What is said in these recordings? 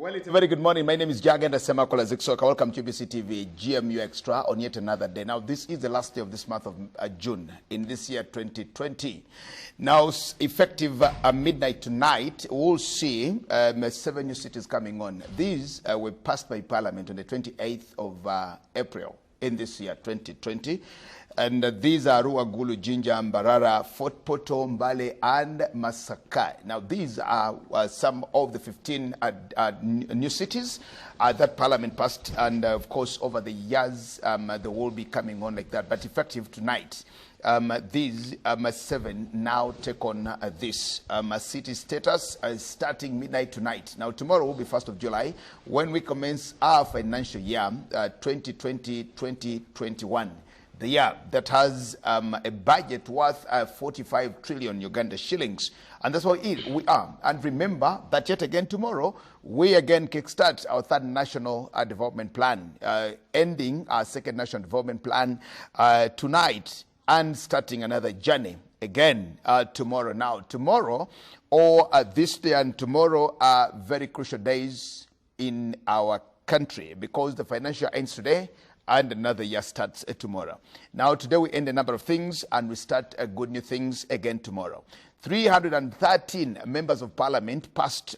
Well, it's a very good morning. My name is Jagenda Semakola Ziksoka. Welcome to UBC TV GMU Extra on yet another day. Now, this is the last day of this month of June in this year 2020. Now, effective midnight tonight, we'll see 7 new cities coming on. These were passed by Parliament on the 28th of April in this year 2020. And these are Ruagulu, Jinja, Mbarara, Fort Poto, Mbale, and Masakai. Now, these are some of the 15 new cities that Parliament passed. And, of course, over the years, they will be coming on like that. But effective tonight, these 7 now take on this city status starting midnight tonight. Now, tomorrow will be 1st of July when we commence our financial year 2020-2021. The year that has a budget worth 45 trillion Uganda shillings. And that's what we are. And remember that yet again tomorrow, we again kickstart our third national development plan, ending our second national development plan tonight and starting another journey again tomorrow. Now, tomorrow or this day and tomorrow are very crucial days in our country because the financial ends today and another year starts tomorrow. Now, today we end a number of things and we start good new things again tomorrow. 313 members of parliament passed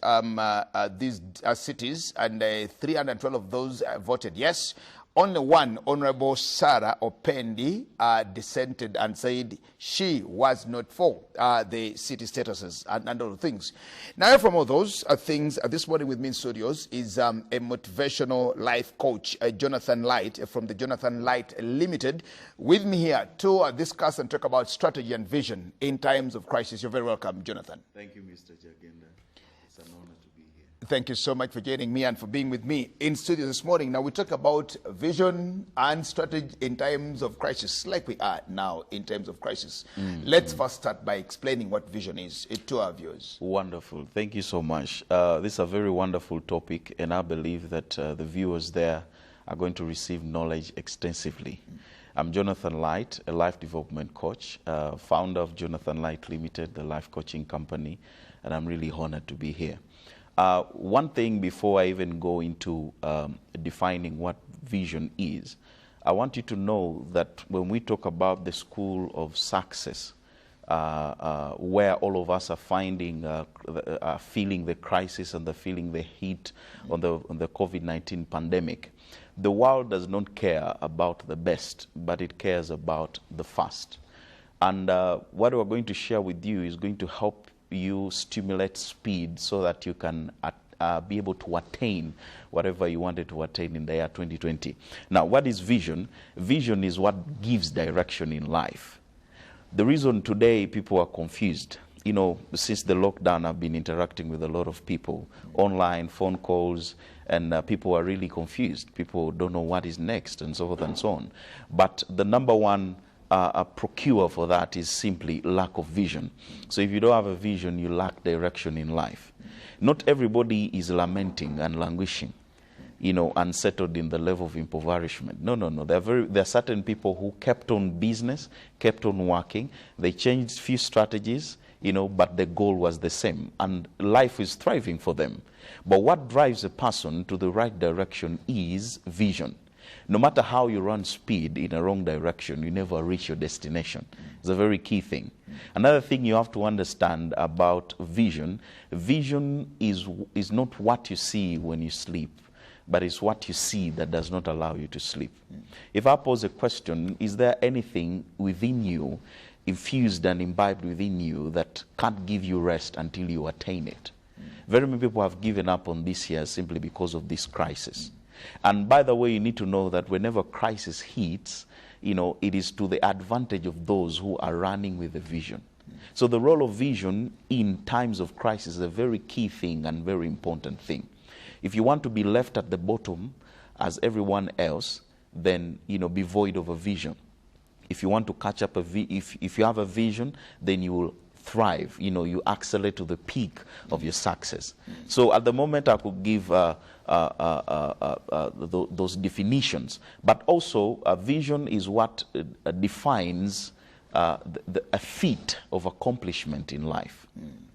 these cities, and 312 of those voted yes. Only one, Honorable Sarah Opendi, dissented and said she was not for the city statuses and other things. Now, from all those things, this morning with me in studios is a motivational life coach, Jonathan Light, from the Jonathan Light Limited, with me here to discuss and talk about strategy and vision in times of crisis. You're very welcome, Jonathan. Thank you, Mr. Jagenda. It's an honor to be here. Thank you so much for joining me and for being with me in studio this morning. Now, we talk about vision and strategy in times of crisis, like we are now in times of crisis. Let's first start by explaining what vision is to our viewers. Wonderful. Thank you so much. This is a very wonderful topic, and I believe that the viewers there are going to receive knowledge extensively. I'm Jonathan Light, a life development coach, founder of Jonathan Light Limited, the life coaching company, and I'm really honored to be here. One thing before I even go into defining what vision is, I want you to know that when we talk about the school of success, where all of us are finding, feeling the crisis and feeling the heat on the COVID-19 pandemic, the world does not care about the best, but it cares about the fast. And what we're going to share with you is going to help you stimulate speed so that you can be able to attain whatever you wanted to attain in the year 2020. Now, what is vision? Vision is what gives direction in life. The reason today people are confused, you know, since the lockdown, I've been interacting with a lot of people, online, phone calls, and people are really confused. People don't know what is next and so forth and so on. But the number one procure for that is simply lack of vision. So if you don't have a vision, you lack direction in life. Not everybody is lamenting and languishing, you know, unsettled in the level of impoverishment. No. There are certain people who kept on business, kept on working. They changed few strategies, you know, but the goal was the same. And life is thriving for them. But what drives a person to the right direction is vision. No matter how you run speed in a wrong direction, you never reach your destination. It's a very key thing. Another thing you have to understand about vision, vision is not what you see when you sleep, but it's what you see that does not allow you to sleep. If I pose a question, is there anything within you, infused and imbibed within you, that can't give you rest until you attain it? Very many people have given up on this year simply because of this crisis. And by the way, you need to know that whenever crisis hits, you know, it is to the advantage of those who are running with a vision. So the role of vision in times of crisis is a very key thing and very important thing. If you want to be left at the bottom as everyone else, then, you know, be void of a vision. If you want to catch up if you have a vision, then you will thrive. You know, you accelerate to the peak of your success. So at the moment, I could give those definitions, but also a vision is what defines a feat of accomplishment in life.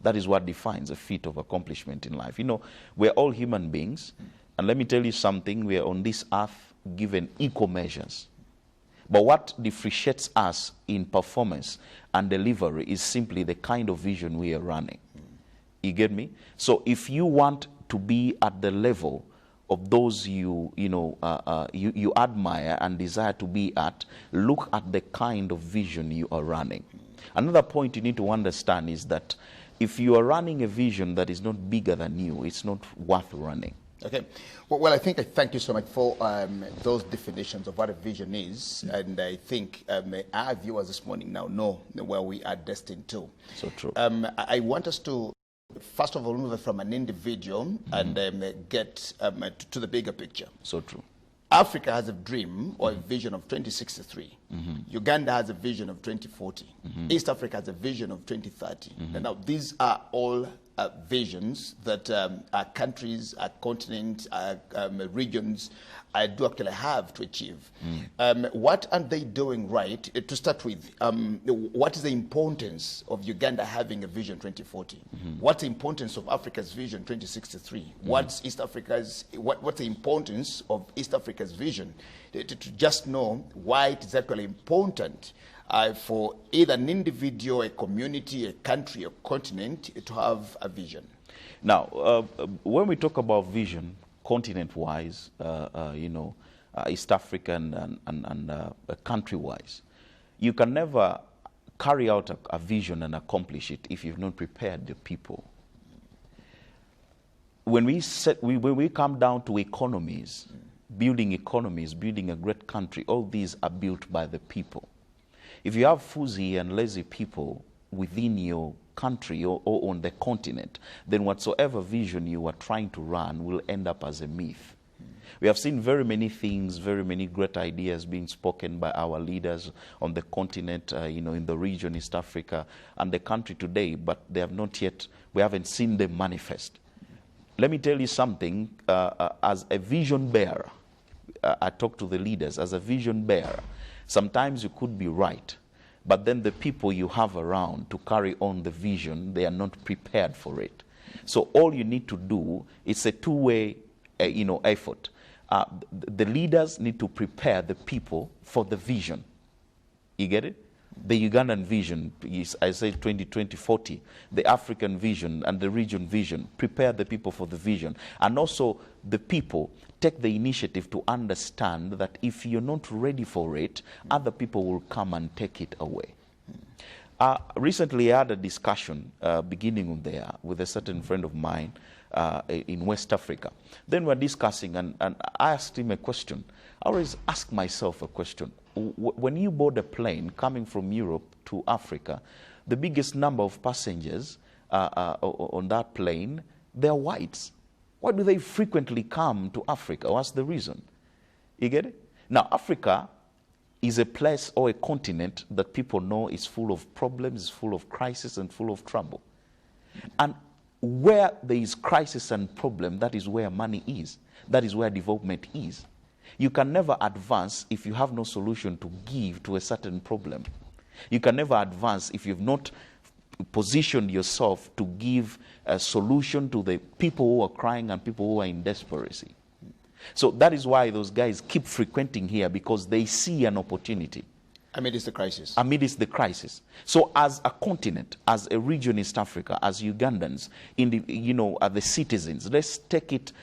That is what defines a feat of accomplishment in life. You know, we're all human beings, and let me tell you something, we are on this earth given equal measures. But what differentiates us in performance and delivery is simply the kind of vision we are running. You get me? So if you want to be at the level of those you admire and desire to be at, look at the kind of vision you are running. Another point you need to understand is that if you are running a vision that is not bigger than you, it's not worth running. Okay. Well, I think I thank you so much for those definitions of what a vision is. And I think our viewers this morning now know where we are destined to. So true. I want us to, first of all, move from an individual and get to the bigger picture. So true. Africa has a dream or a vision of 2063. Uganda has a vision of 2040. East Africa has a vision of 2030. And now these are all visions that our countries, our continents, our regions do actually have to achieve. What are they doing right? To start with, what is the importance of Uganda having a vision 2040? What's the importance of Africa's vision 2063? What's East Africa's? What's the importance of East Africa's vision? To just know why it is actually important for either an individual, a community, a country, a continent to have a vision. Now, when we talk about vision, continent-wise, East African and country-wise, you can never carry out a vision and accomplish it if you've not prepared the people. When we come down to economies, building a great country, all these are built by the people. If you have fuzzy and lazy people within your country or on the continent, then whatsoever vision you are trying to run will end up as a myth. We have seen very many things, very many great ideas being spoken by our leaders on the continent, in the region, East Africa, and the country today, but they have not yet, we haven't seen them manifest. Let me tell you something, as a vision bearer, I talk to the leaders, as a vision bearer, sometimes you could be right, but then the people you have around to carry on the vision, they are not prepared for it. So all you need to do, it's a two-way effort. The leaders need to prepare the people for the vision. You get it? The Ugandan vision is, I say 2040, the African vision and the region vision. Prepare the people for the vision. And also the people take the initiative to understand that if you're not ready for it, other people will come and take it away. Recently I had a discussion beginning there with a certain friend of mine in West Africa. Then we're discussing and I asked him a question. I always ask myself a question. When you board a plane coming from Europe to Africa, the biggest number of passengers on that plane, they're whites. Why do they frequently come to Africa? What's the reason? You get it? Now, Africa is a place or a continent that people know is full of problems, is full of crisis and full of trouble. And where there is crisis and problem, that is where money is. That is where development is. You can never advance if you have no solution to give to a certain problem. You can never advance if you've not positioned yourself to give a solution to the people who are crying and people who are in desperation. So that is why those guys keep frequenting here, because they see an opportunity. Amidst the crisis. Amidst the crisis. So as a continent, as a region, East Africa, as Ugandans, as the citizens, let's take it,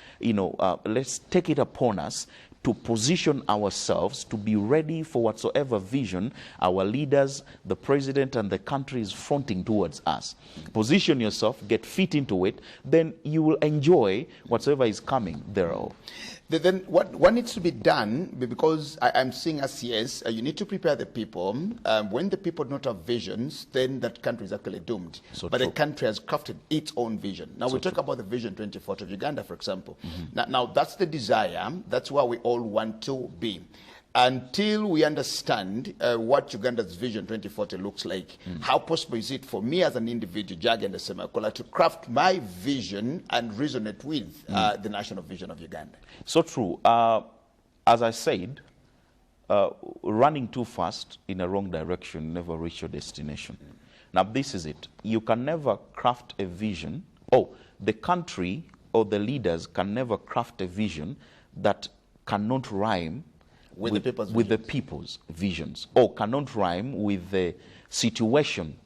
let's take it upon us to position ourselves to be ready for whatsoever vision our leaders, the president and the country is fronting towards us. Position yourself, get fit into it, then you will enjoy whatsoever is coming thereof. Then what needs to be done, because I'm seeing as yes, you need to prepare the people. When the people don't have visions, then that country is actually doomed. So but true. the country has crafted its own vision. Now we talk about the Vision 2040 of Uganda, for example. Now that's the desire. That's where we all want to be. Until we understand what Uganda's Vision 2040 looks like, how possible is it for me as an individual, Jagenda Semakola, to craft my vision and resonate with the national vision of Uganda? So true. As I said, running too fast in a wrong direction never reach your destination. Now, this is it. You can never craft a vision. Oh, the country or the leaders can never craft a vision that cannot rhyme With the people's with the visions. people's visions, or cannot rhyme with the situation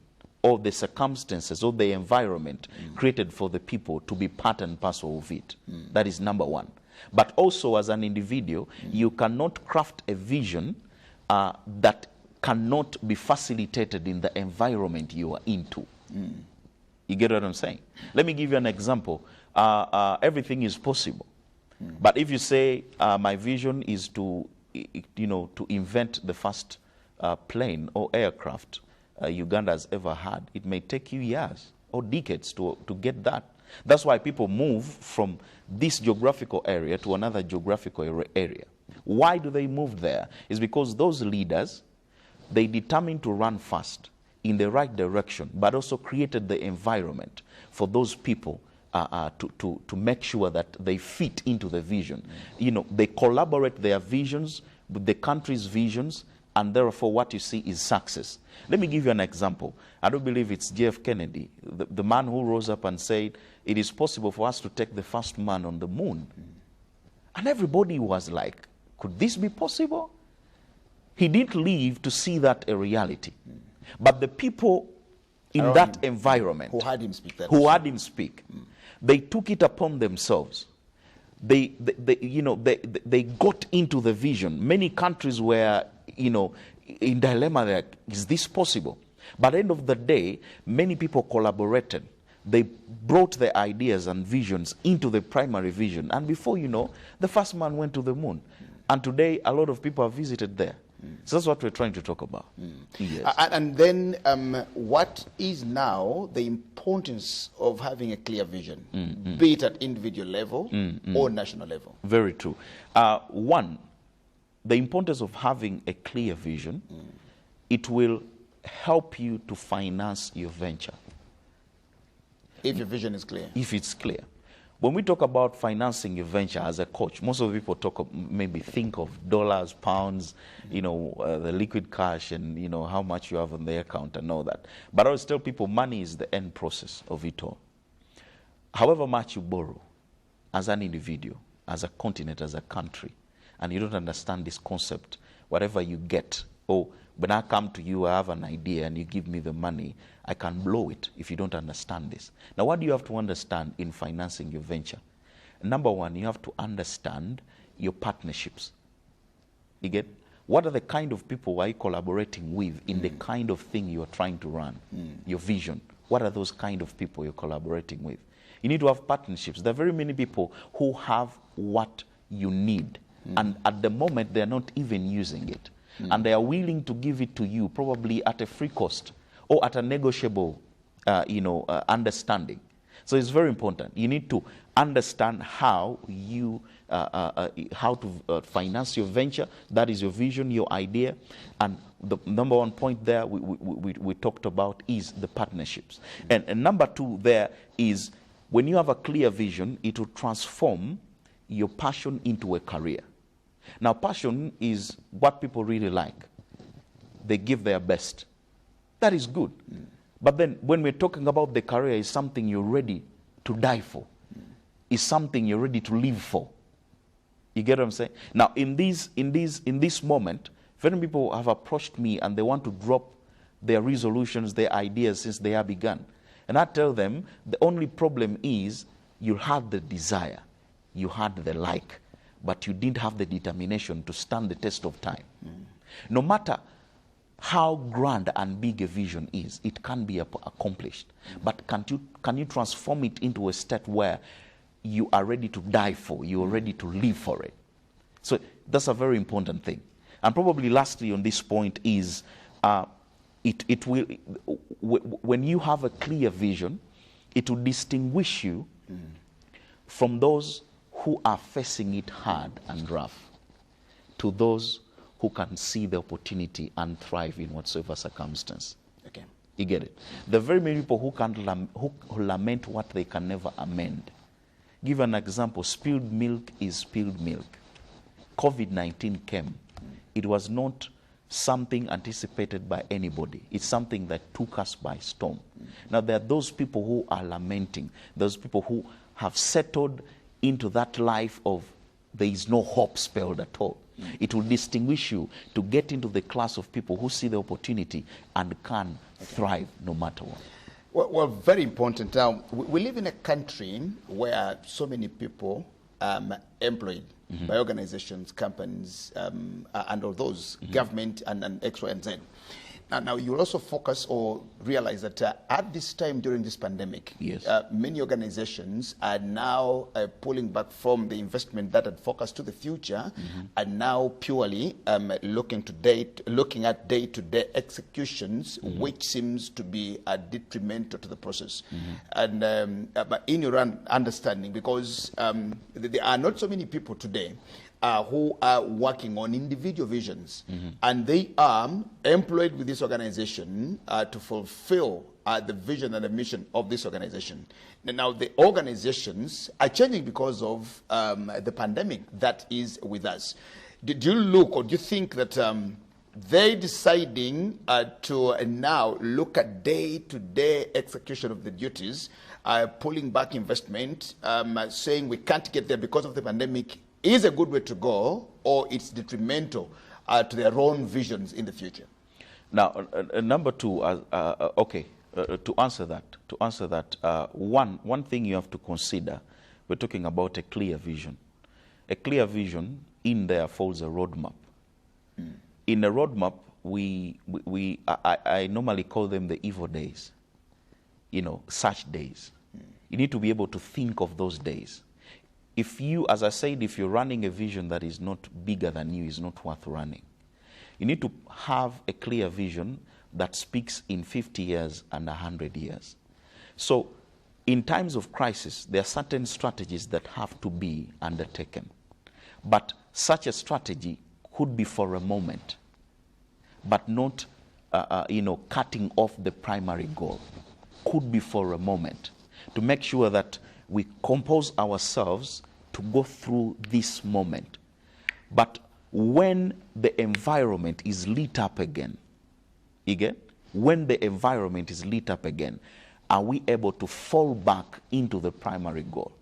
or the circumstances or the environment created for the people to be part and parcel of it. That is number one. But also, as an individual, you cannot craft a vision that cannot be facilitated in the environment you are into. You get what I'm saying? Let me give you an example. Everything is possible. But if you say, my vision is to, to invent the first plane or aircraft Uganda has ever had, it may take you years or decades to get that. That's why people move from this geographical area to another geographical area. Why do they move there? It's because those leaders, they determined to run fast in the right direction, but also created the environment for those people to make sure that they fit into the vision. They collaborate their visions with the country's visions, and therefore what you see is success. Let me give you an example. I don't believe it's J.F. Kennedy, the man who rose up and said, it is possible for us to take the first man on the moon. And everybody was like, could this be possible? He didn't live to see that a reality. But the people in Around that him, environment who had him speak, they took it upon themselves. They got into the vision. Many countries were, in dilemma, like, is this possible? But at the end of the day, many people collaborated. They brought their ideas and visions into the primary vision. And before you know, the first man went to the moon. And today, a lot of people have visited there. So that's what we're trying to talk about. Yes. And then what is now the importance of having a clear vision, be it at individual level or national level? Very true. One, the importance of having a clear vision, it will help you to finance your venture. If your vision is clear. If it's clear. When we talk about financing your venture as a coach, most of the people maybe think of dollars, pounds, the liquid cash and, how much you have on the account and all that. But I always tell people money is the end process of it all. However much you borrow as an individual, as a continent, as a country, and you don't understand this concept, whatever you get, when I come to you, I have an idea and you give me the money, I can blow it if you don't understand this. Now, what do you have to understand in financing your venture? Number one, you have to understand your partnerships. You get? What are the kind of people are you collaborating with in the kind of thing you're trying to run, your vision? What are those kind of people you're collaborating with? You need to have partnerships. There are very many people who have what you need, and at the moment, they're not even using it. And they are willing to give it to you probably at a free cost or at a negotiable understanding. So it's very important. You need to understand how you how to finance your venture. That is your vision, your idea. And the number one point there we talked about is the partnerships. And number two there is when you have a clear vision, it will transform your passion into a career. Now, passion is what people really like. They give their best. That is good. But then when we're talking about the career, it's something you're ready to die for. It's something you're ready to live for. You get what I'm saying? Now, in this moment, very people have approached me and they want to drop their resolutions, their ideas since they have begun. And I tell them, the only problem is you had the desire, you had the like, but you didn't have the determination to stand the test of time. No matter how grand and big a vision is, it can be accomplished. But can you transform it into a state where you are ready to die for, you are ready to live for it? So that's a very important thing. And probably lastly on this point is, it will, when you have a clear vision, it will distinguish you from those who are facing it hard and rough, to those who can see the opportunity and thrive in whatsoever circumstance. Okay. You get it? There are very many people who lament what they can never amend. Give an example. Spilled milk is spilled milk. COVID-19 came. it was not something anticipated by anybody. It's something that took us by storm. Now, there are those people who are lamenting, those people who have settled into that life of there is no hope spelled at all. It will distinguish you to get into the class of people who see the opportunity and can thrive no matter what. Well, very important. Now, we live in a country where so many people employed by organizations, companies, and all those, government and X, Y, and Z. Now, you'll also focus or realize that at this time during this pandemic, Yes. Many organizations are now pulling back from the investment that had focused to the future, and now purely looking at day-to-day executions, which seems to be detrimental to the process. And but in your understanding, because there are not so many people today who are working on individual visions, and they are employed with this organization to fulfill the vision and the mission of this organization. Now, the organizations are changing because of the pandemic that is with us. Do you look, or do you think that they deciding to now look at day-to-day execution of the duties, pulling back investment, saying we can't get there because of the pandemic, is a good way to go, or it's detrimental to their own visions in the future? Now, number two, to answer that, one thing you have to consider, we're talking about a clear vision. A clear vision, in there falls a roadmap. In a roadmap, I normally call them the evil days, such days. You need to be able to think of those days. If you, as I said, if you're running a vision that is not bigger than you, is not worth running. You need to have a clear vision that speaks in 50 years and 100 years. So in times of crisis, there are certain strategies that have to be undertaken. But such a strategy could be for a moment, but not cutting off the primary goal. Could be for a moment, to make sure that we compose ourselves to go through this moment. But when the environment is lit up again, when the environment is lit up again, are we able to fall back into the primary goal?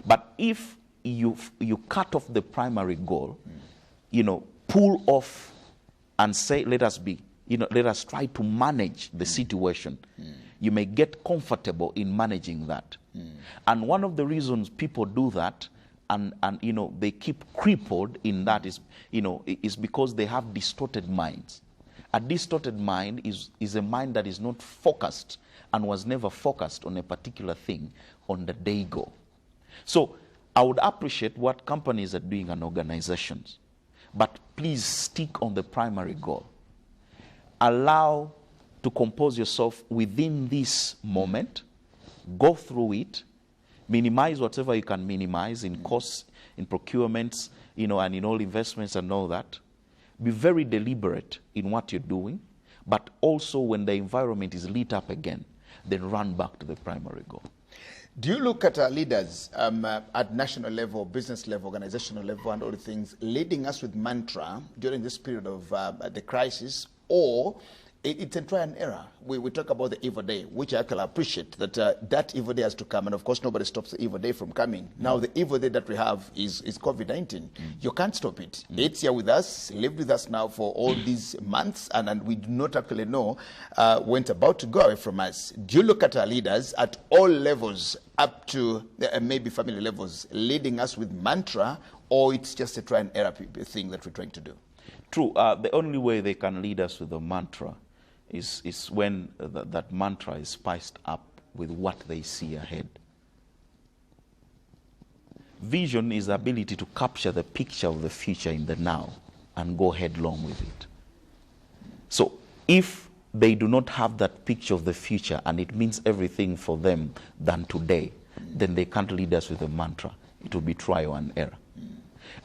But if you cut off the primary goal, pull off and say, let us try to manage the situation. You may get comfortable in managing that. And one of the reasons people do that and they keep crippled in that is because they have distorted minds. A distorted mind is a mind that is not focused and was never focused on a particular thing on the day go. So I would appreciate what companies are doing and organizations, but please stick on the primary goal. Allow to compose yourself within this moment, go through it, minimize whatever you can minimize in costs, in procurements, and in all investments and all that. Be very deliberate in what you're doing, but also when the environment is lit up again, then run back to the primary goal. Do you look at our leaders at national level, business level, organizational level, and all the things, leading us with mantra during this period of the crisis, or it's a try and error? We talk about the evil day, which I can appreciate, that that evil day has to come, and of course nobody stops the evil day from coming. Now the evil day that we have is COVID-19. You can't stop it. It's here with us, lived with us now for all these months, and we do not actually know when it's about to go away from us. Do you look at our leaders at all levels, up to maybe family levels, leading us with mantra, or it's just a try and error thing that we're trying to do? True. The only way they can lead us with the mantra is when that mantra is spiced up with what they see ahead. Vision is the ability to capture the picture of the future in the now and go headlong with it. So if they do not have that picture of the future and it means everything for them than today, then they can't lead us with a mantra. It will be trial and error.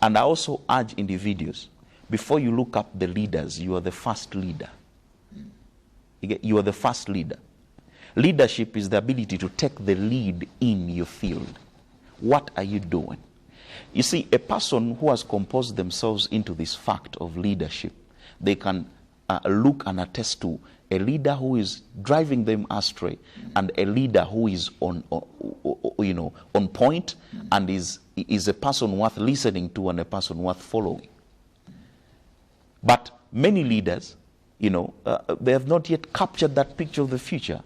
And I also urge individuals, before you look up the leaders, you are the first leader. You are the first leader. Leadership is the ability to take the lead in your field. What are you doing? You see, a person who has composed themselves into this fact of leadership, they can look and attest to a leader who is driving them astray, and a leader who is on point, and is a person worth listening to and a person worth following. But many leaders, they have not yet captured that picture of the future.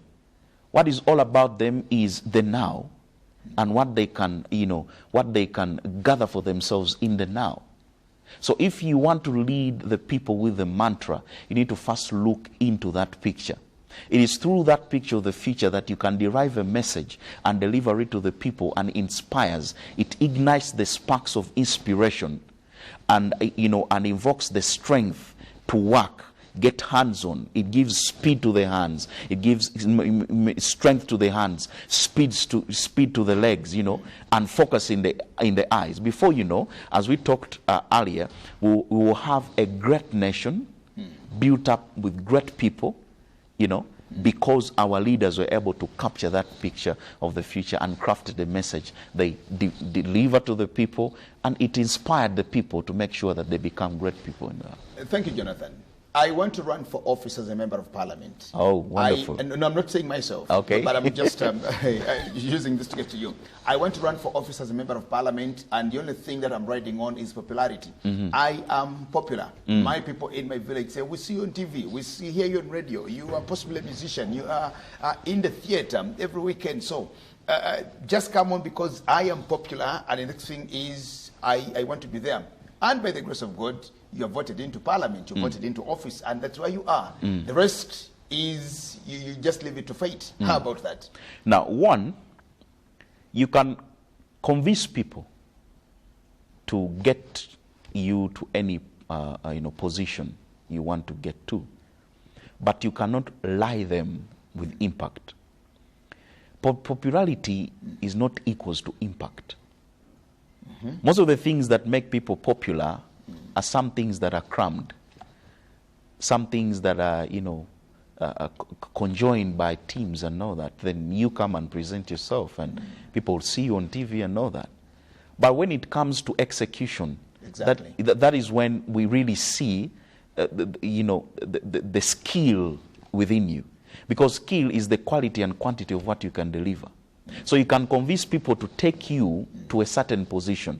What is all about them is the now, and what they can gather for themselves in the now. So if you want to lead the people with the mantra, you need to first look into that picture. It is through that picture of the future that you can derive a message and deliver it to the people, and inspires. It ignites the sparks of inspiration, and and invokes the strength to work. Get hands-on. It gives speed to the hands. It gives strength to the hands, speed to the legs, and focus in the eyes. Before you know, as we talked earlier, we will have a great nation built up with great people, because our leaders were able to capture that picture of the future and crafted a message they deliver to the people, and it inspired the people to make sure that they become great people. Thank you, Jonathan. I want to run for office as a member of parliament. Oh, wonderful. No, I'm not saying myself. Okay. But I'm just using this to get to you. I want to run for office as a member of parliament, and the only thing that I'm riding on is popularity. I am popular. My people in my village say, we see you on TV, we hear you on radio, you are possibly a musician, you are in the theater every weekend. So just come on, because I am popular, and the next thing is I want to be there. And by the grace of God, you are voted into parliament, you voted into office, and that's where you are. The rest is, you just leave it to fate. How about that? Now, one, you can convince people to get you to any position you want to get to, but you cannot lie them with impact. Popularity is not equals to impact. Most of the things that make people popular are some things that are crammed, some things that are, conjoined by teams and all that. Then you come and present yourself, and people see you on TV and all that. But when it comes to execution, exactly, that is when we really see, the skill within you, because skill is the quality and quantity of what you can deliver. So you can convince people to take you to a certain position,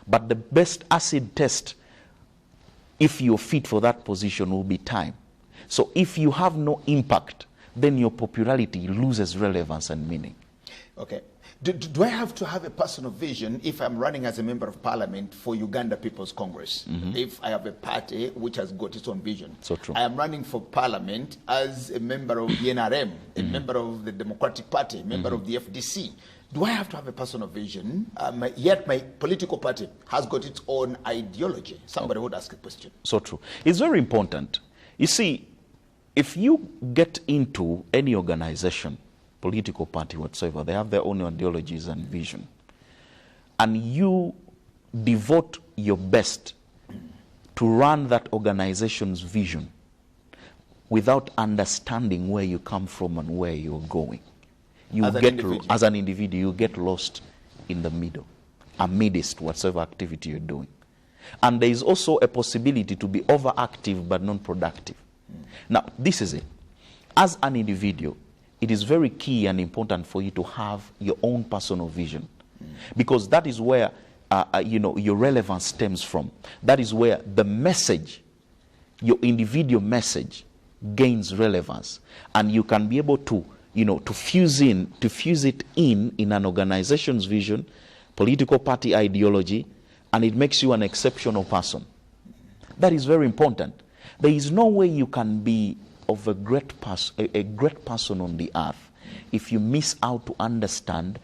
but the best acid test, if you're fit for that position, will be time. So if you have no impact, then your popularity loses relevance and meaning. Okay. Do I have to have a personal vision if I'm running as a member of parliament for Uganda People's Congress? If I have a party which has got its own vision. So true. I am running for parliament as a member of the NRM, a member of the Democratic Party, a member of the FDC. Do I have to have a personal vision? Yet my political party has got its own ideology. Somebody would ask a question. So true. It's very important. You see, if you get into any organization, political party whatsoever, they have their own ideologies and vision, and you devote your best to run that organization's vision without understanding where you come from and where you're going, as an individual, you get lost in the middle, amidst whatsoever activity you're doing. And there is also a possibility to be overactive but non-productive. Now, this is it. As an individual, it is very key and important for you to have your own personal vision, because that is where your relevance stems from. That is where the message, your individual message, gains relevance, and you can be able to fuse it in an organization's vision, political party ideology, and it makes you an exceptional person. That is very important. There is no way you can be of a great person on the earth if you miss out to understand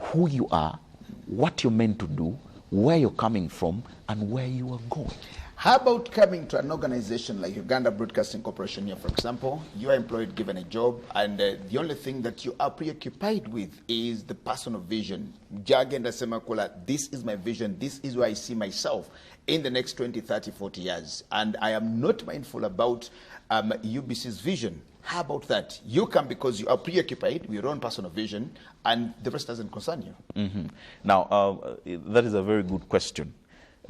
who you are, what you're meant to do, where you're coming from, and where you are going. How about coming to an organization like Uganda Broadcasting Corporation here, for example? You are employed, given a job, and the only thing that you are preoccupied with is the personal vision. Jagenda Semakula, this is my vision, this is where I see myself in the next 20, 30, 40 years. And I am not mindful about UBC's vision. How about that? You come because you are preoccupied with your own personal vision, and the rest doesn't concern you. Mm-hmm. Now, that is a very good question.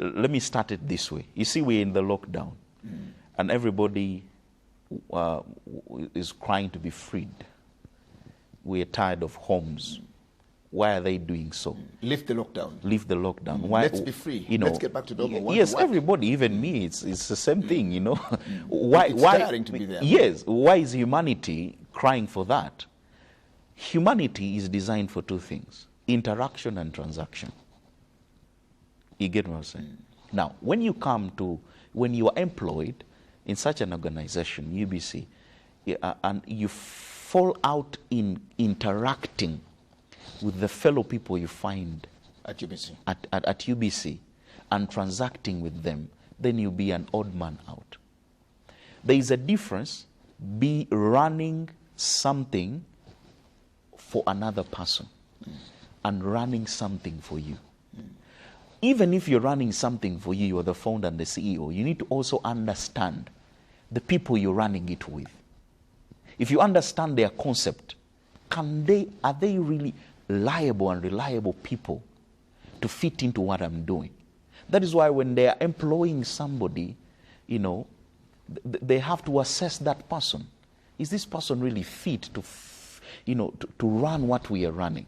Let me start it this way. You see, we're in the lockdown, and everybody is crying to be freed. We are tired of homes. Why are they doing so? Lift the lockdown. Lift the lockdown. Why? Let's be free. Let's get back to normal. Yes, everybody, even me, it's the same thing, you know. It's tiring to be there. Yes. Why is humanity crying for that? Humanity is designed for two things: interaction and transaction. You get what I'm saying? Now, when you are employed in such an organization, UBC, and you fall out in interacting with the fellow people you find at UBC, at UBC and transacting with them, then you'll be an odd man out. There is a difference be running something for another person and running something for you. Even if you're running something for you, you're the founder and the CEO, you need to also understand the people you're running it with. If you understand their concept, are they really liable and reliable people to fit into what I'm doing? That is why when they are employing somebody, you know, they have to assess that person. Is this person really fit to run what we are running?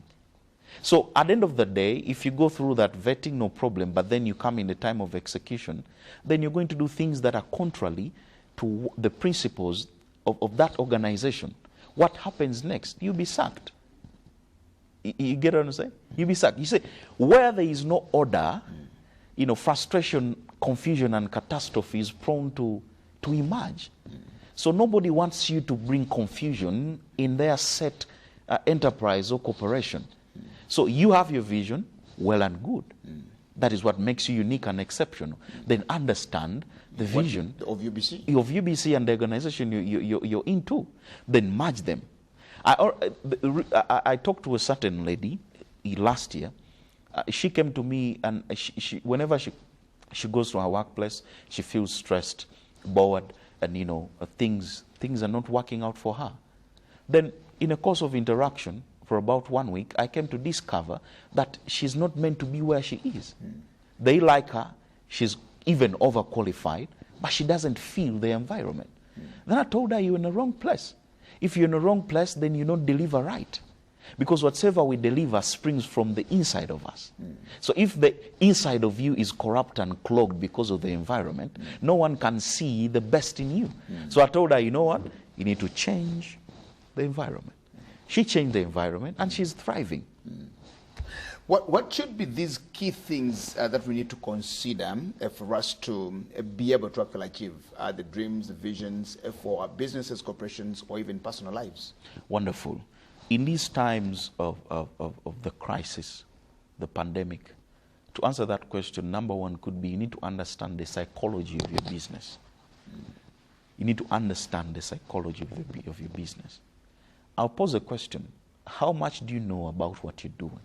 So at the end of the day, if you go through that vetting, no problem, but then you come in the time of execution, then you're going to do things that are contrary to the principles of that organization. What happens next? You'll be sacked. You get what I'm saying? You'll be sacked. You say, where there is no order, you know, frustration, confusion, and catastrophe is prone to emerge. So nobody wants you to bring confusion in their set enterprise or corporation. So you have your vision, well and good. That is what makes you unique and exceptional. Then understand the vision of UBC? Of UBC and the organization you're into. Then merge them. I talked to a certain lady last year. She came to me, and whenever she goes to her workplace, she feels stressed, bored, and you know things are not working out for her. Then in a course of interaction, for about 1 week, I came to discover that she's not meant to be where she is. They like her, she's even overqualified, but she doesn't feel the environment. Then I told her, you're in the wrong place. If you're in the wrong place, then you don't deliver right. Because whatever we deliver springs from the inside of us. So if the inside of you is corrupt and clogged because of the environment, no one can see the best in you. So I told her, you know what? You need to change the environment. She changed the environment and she's thriving. What should be these key things that we need to consider for us to be able to actually achieve the dreams, the visions for our businesses, corporations, or even personal lives? Wonderful. In these times of the crisis, the pandemic, to answer that question, number one could be you need to understand the psychology of your business. You need to understand the psychology of your business. I'll pose a question. How much do you know about what you're doing?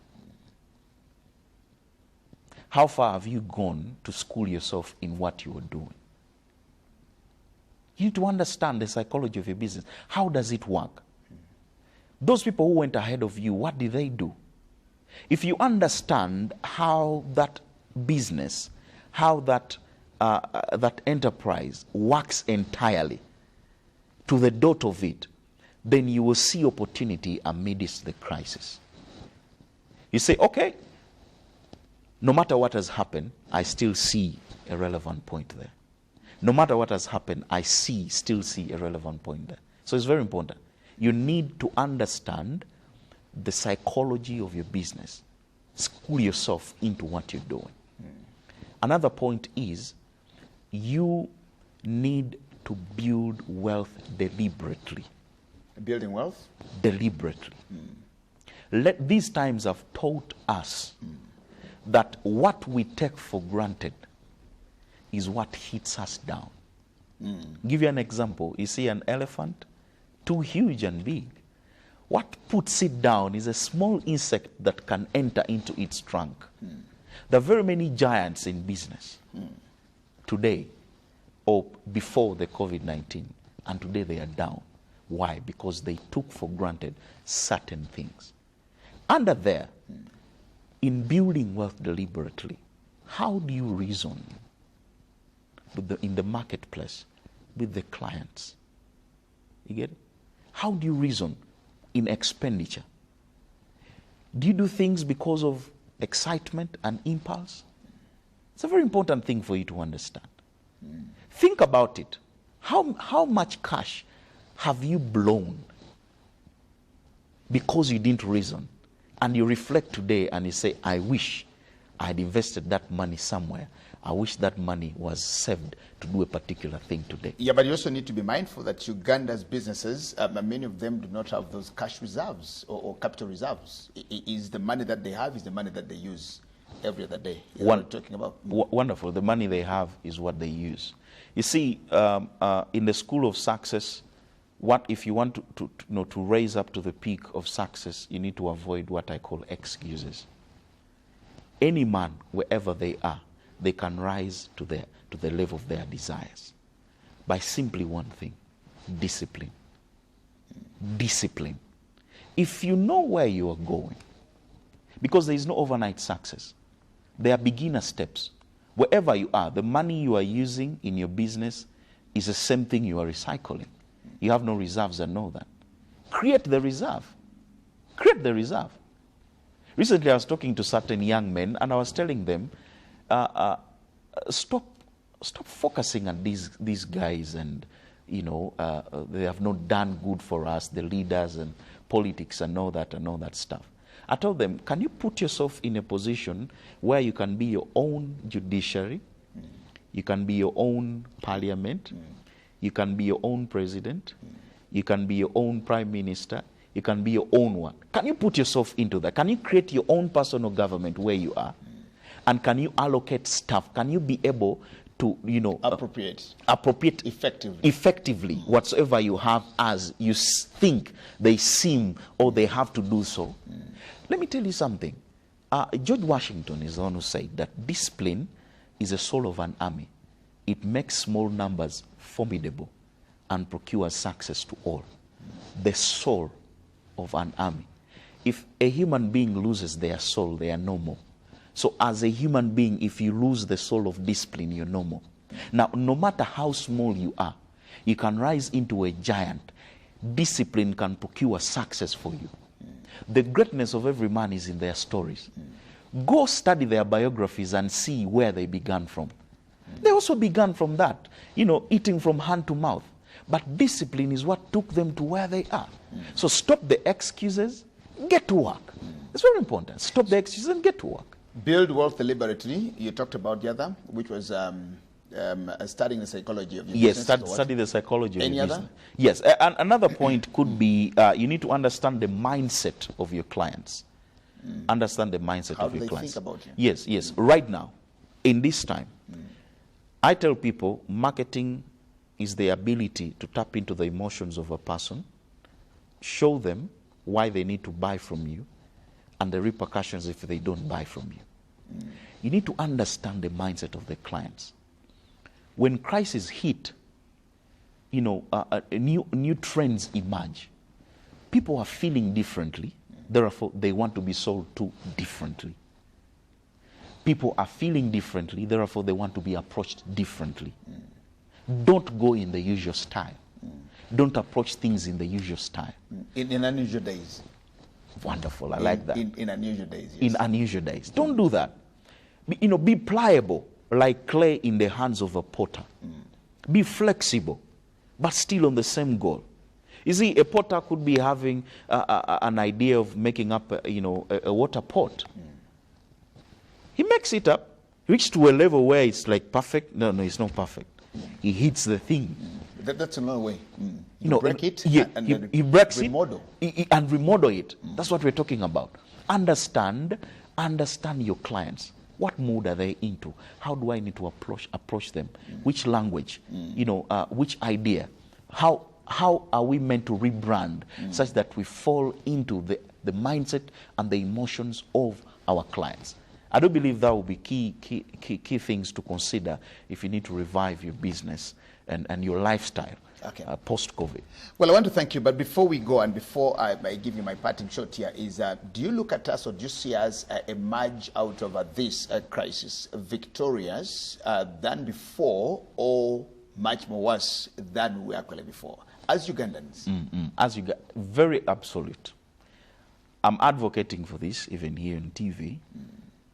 How far have you gone to school yourself in what you are doing? You need to understand the psychology of your business. How does it work? Those people who went ahead of you, what did they do? If you understand how that business, how that enterprise works entirely, to the dot of it, then you will see opportunity amidst the crisis. You say, okay, no matter what has happened, I still see a relevant point there. No matter what has happened, I still see a relevant point there. So it's very important. You need to understand the psychology of your business. School yourself into what you're doing. Another point is you need to build wealth deliberately. Building wealth? Deliberately. These times have taught us that what we take for granted is what hits us down. Give you an example. You see an elephant, too huge and big. What puts it down is a small insect that can enter into its trunk. There are very many giants in business today or before the COVID-19, and today they are down. Why? Because they took for granted certain things. Under there, in building wealth deliberately, how do you reason with in the marketplace with the clients? You get it? How do you reason in expenditure? Do you do things because of excitement and impulse? It's a very important thing for you to understand. Think about it. How much cash have you blown because you didn't reason? And you reflect today and you say, I wish I had invested that money somewhere. I wish that money was saved to do a particular thing today. Yeah, but you also need to be mindful that Uganda's businesses, many of them do not have those cash reserves or capital reserves. Is the money that they have is the money that they use every other day. Is that what you're talking about? Wonderful. The money they have is what they use. You see, in the school of success, what if you want to raise up to the peak of success, you need to avoid what I call excuses. Any man, wherever they are, they can rise to the level of their desires by simply one thing: discipline. Discipline. If you know where you are going, because there is no overnight success, there are beginner steps. Wherever you are, the money you are using in your business is the same thing you are recycling. You have no reserves and know that. Create the reserve. Create the reserve. Recently, I was talking to certain young men, and I was telling them, stop focusing on these guys, and they have not done good for us, the leaders and politics and all that stuff. I told them, can you put yourself in a position where you can be your own judiciary, you can be your own parliament, you can be your own president, you can be your own prime minister, you can be your own one. Can you put yourself into that? Can you create your own personal government where you are? And can you allocate stuff? Can you be able to, appropriate effectively whatsoever you have as you think they seem or they have to do so? Let me tell you something. George Washington is the one who said that discipline is the soul of an army. It makes small numbers formidable and procures success to all. The soul of an army. If a human being loses their soul, they are no more. So as a human being, if you lose the soul of discipline, you're no more. Now, no matter how small you are, you can rise into a giant. Discipline can procure success for you. The greatness of every man is in their stories. Go study their biographies and see where they began from. They also began from that, eating from hand to mouth. But discipline is what took them to where they are. So stop the excuses, get to work. It's very important. Stop the excuses and get to work. Build wealth deliberately. You talked about the other, which was studying the psychology of your business. Yes, study the psychology of your business. Any other? Yes, another point could be you need to understand the mindset of your clients. Understand the mindset of your clients. How do they think about you? Yes. Right now, in this time, I tell people marketing is the ability to tap into the emotions of a person, show them why they need to buy from you, and the repercussions if they don't buy from you. You need to understand the mindset of the clients. When crisis hit, new trends emerge. People are feeling differently, therefore they want to be sold to differently. People are feeling differently, therefore they want to be approached differently. Don't go in the usual style. Don't approach things in the usual style. In unusual days. Wonderful, I like that. In unusual days, yes. In unusual days. Don't do that. Be pliable, like clay in the hands of a potter. Be flexible, but still on the same goal. You see, a potter could be having an idea of making up, a water pot. He makes it up, reached to a level where it's like perfect. No, it's not perfect. He hits the thing. That's another way. Break it and he breaks remodel. It and remodel it. That's what we're talking about. Understand your clients. What mood are they into? How do I need to approach them? Which language? Which idea? How are we meant to rebrand such that we fall into the mindset and the emotions of our clients? I do believe that will be key things to consider if you need to revive your business and your lifestyle post-COVID. Well, I want to thank you, but before we go and before I give you my parting shot here is, do you look at us or do you see us emerge out of this crisis victorious than before, or much more worse than we were actually before, as Ugandans? Very absolute. I'm advocating for this, even here on TV,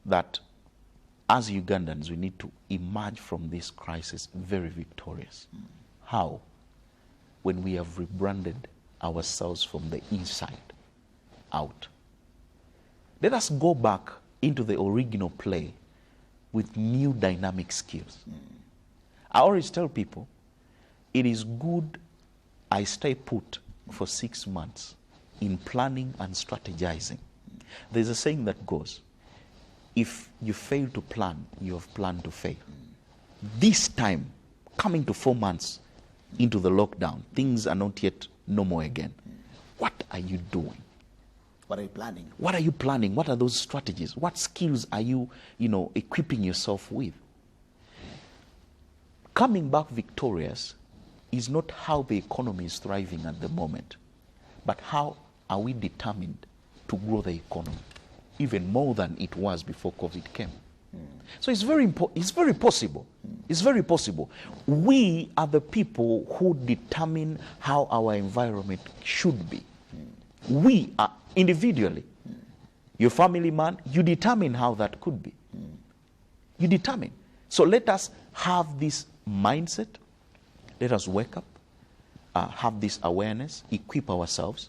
that as Ugandans, we need to emerge from this crisis very victorious. How? When we have rebranded ourselves from the inside out. Let us go back into the original play with new dynamic skills. I always tell people, it is good I stay put for 6 months in planning and strategizing. There's a saying that goes, if you fail to plan, you have planned to fail. This time, coming to 4 months into the lockdown, things are not yet normal again. What are you doing? What are you planning? What are you planning? What are those strategies? What skills are you, equipping yourself with? Coming back victorious is not how the economy is thriving at the moment, but how are we determined to grow the economy even more than it was before COVID came. So it's very possible. It's very possible. We are the people who determine how our environment should be. We are individually. Your family man, you determine how that could be. You determine. So let us have this mindset. Let us wake up, have this awareness, equip ourselves.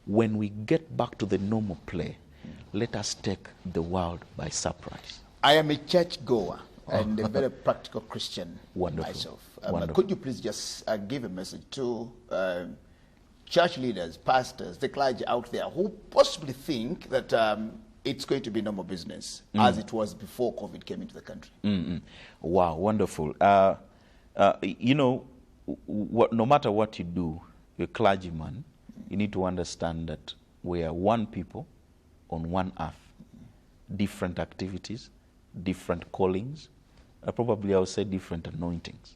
When we get back to the normal play, let us take the world by surprise. I am a church goer and a very practical Christian myself. Could you please just give a message to church leaders, pastors, the clergy out there who possibly think that it's going to be normal business as it was before COVID came into the country? Wow, wonderful. No matter what you do, you're a clergyman, you need to understand that we are one people on one earth. Different activities, different callings, probably I would say different anointings.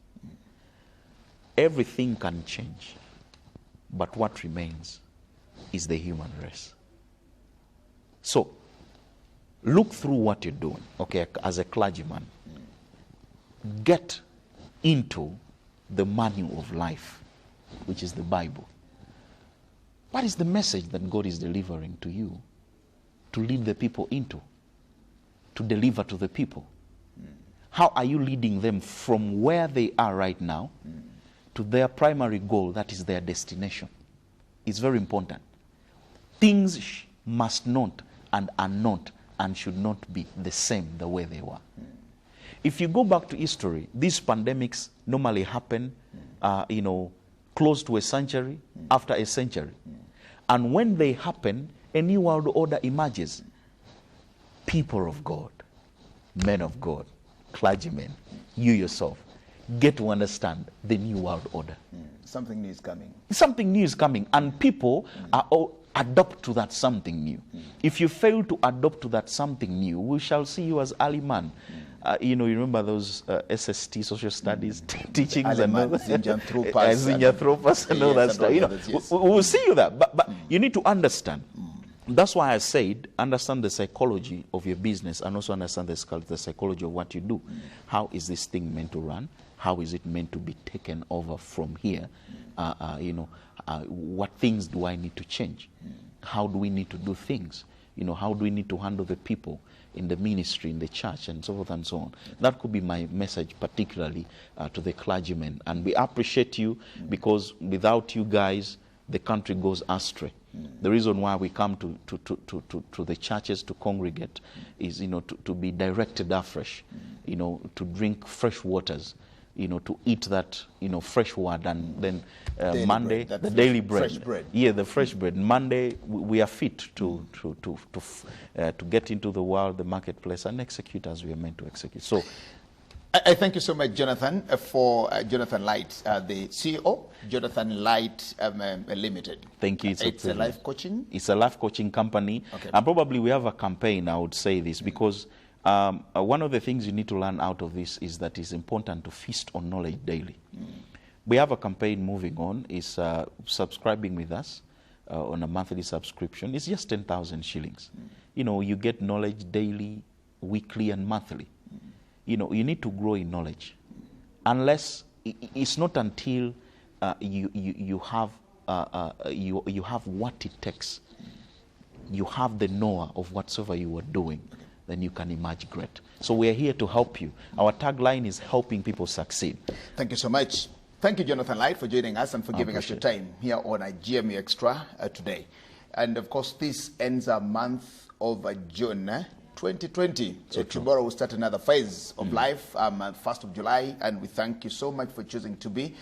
Everything can change, but what remains is the human race. So, look through what you're doing, okay, as a clergyman. Get into the manual of life, which is the Bible. What is the message that God is delivering to you to lead the people into? To deliver to the people? How are you leading them from where they are right now to their primary goal, that is their destination? It's very important. Things must not and are not and should not be the same the way they were. If you go back to history, these pandemics normally happen, close to a century, after a century. And when they happen, a new world order emerges. People of God, men of God, clergymen, you yourself, get to understand the new world order. Something new is coming. Something new is coming, and people are all adopt to that something new. If you fail to adopt to that something new, we shall see you as early man. You remember those SST, social studies teachings and all that. Zinjanthropus and all that stuff. We will see you that, but you need to understand. That's why I said, understand the psychology of your business and also understand the psychology of what you do. How is this thing meant to run? How is it meant to be taken over from here? What things do I need to change? How do we need to do things? How do we need to handle the people in the ministry, in the church, and so forth and so on? That could be my message, particularly to the clergymen. And we appreciate you because without you guys, the country goes astray. The reason why we come to the churches to congregate is, to be directed afresh, to drink fresh waters. to eat that, fresh word, and then Daily Monday, bread, the that daily bread. fresh bread. Yeah, the fresh bread. Monday, we are fit to get into the world, the marketplace, and execute as we are meant to execute. So, I thank you so much, Jonathan, for Jonathan Light, the CEO, Jonathan Light Limited. Thank you. It's a life coaching? It's a life coaching company. Okay. And probably we have a campaign, I would say this, because one of the things you need to learn out of this is that it's important to feast on knowledge daily. We have a campaign moving on, is subscribing with us on a monthly subscription. It's just 10,000 shillings. You get knowledge daily, weekly, and monthly. You need to grow in knowledge. Unless, it's not until you have what it takes, you have the knower of whatsoever you are doing, then you can emerge great. So we are here to help you. Our tagline is helping people succeed. Thank you so much. Thank you, Jonathan Light, for joining us and for giving us your time here on GME Extra today. And of course, this ends our month of June 2020. So tomorrow we'll start another phase of life, 1st of July, and we thank you so much for choosing to be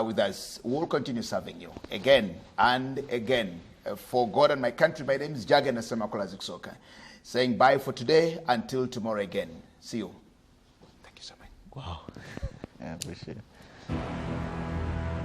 with us. We'll continue serving you again and again. For God and my country, my name is Jagan Asemakola Ziksoka, saying bye for today until tomorrow again. See you. Thank you so much. Wow. I appreciate it.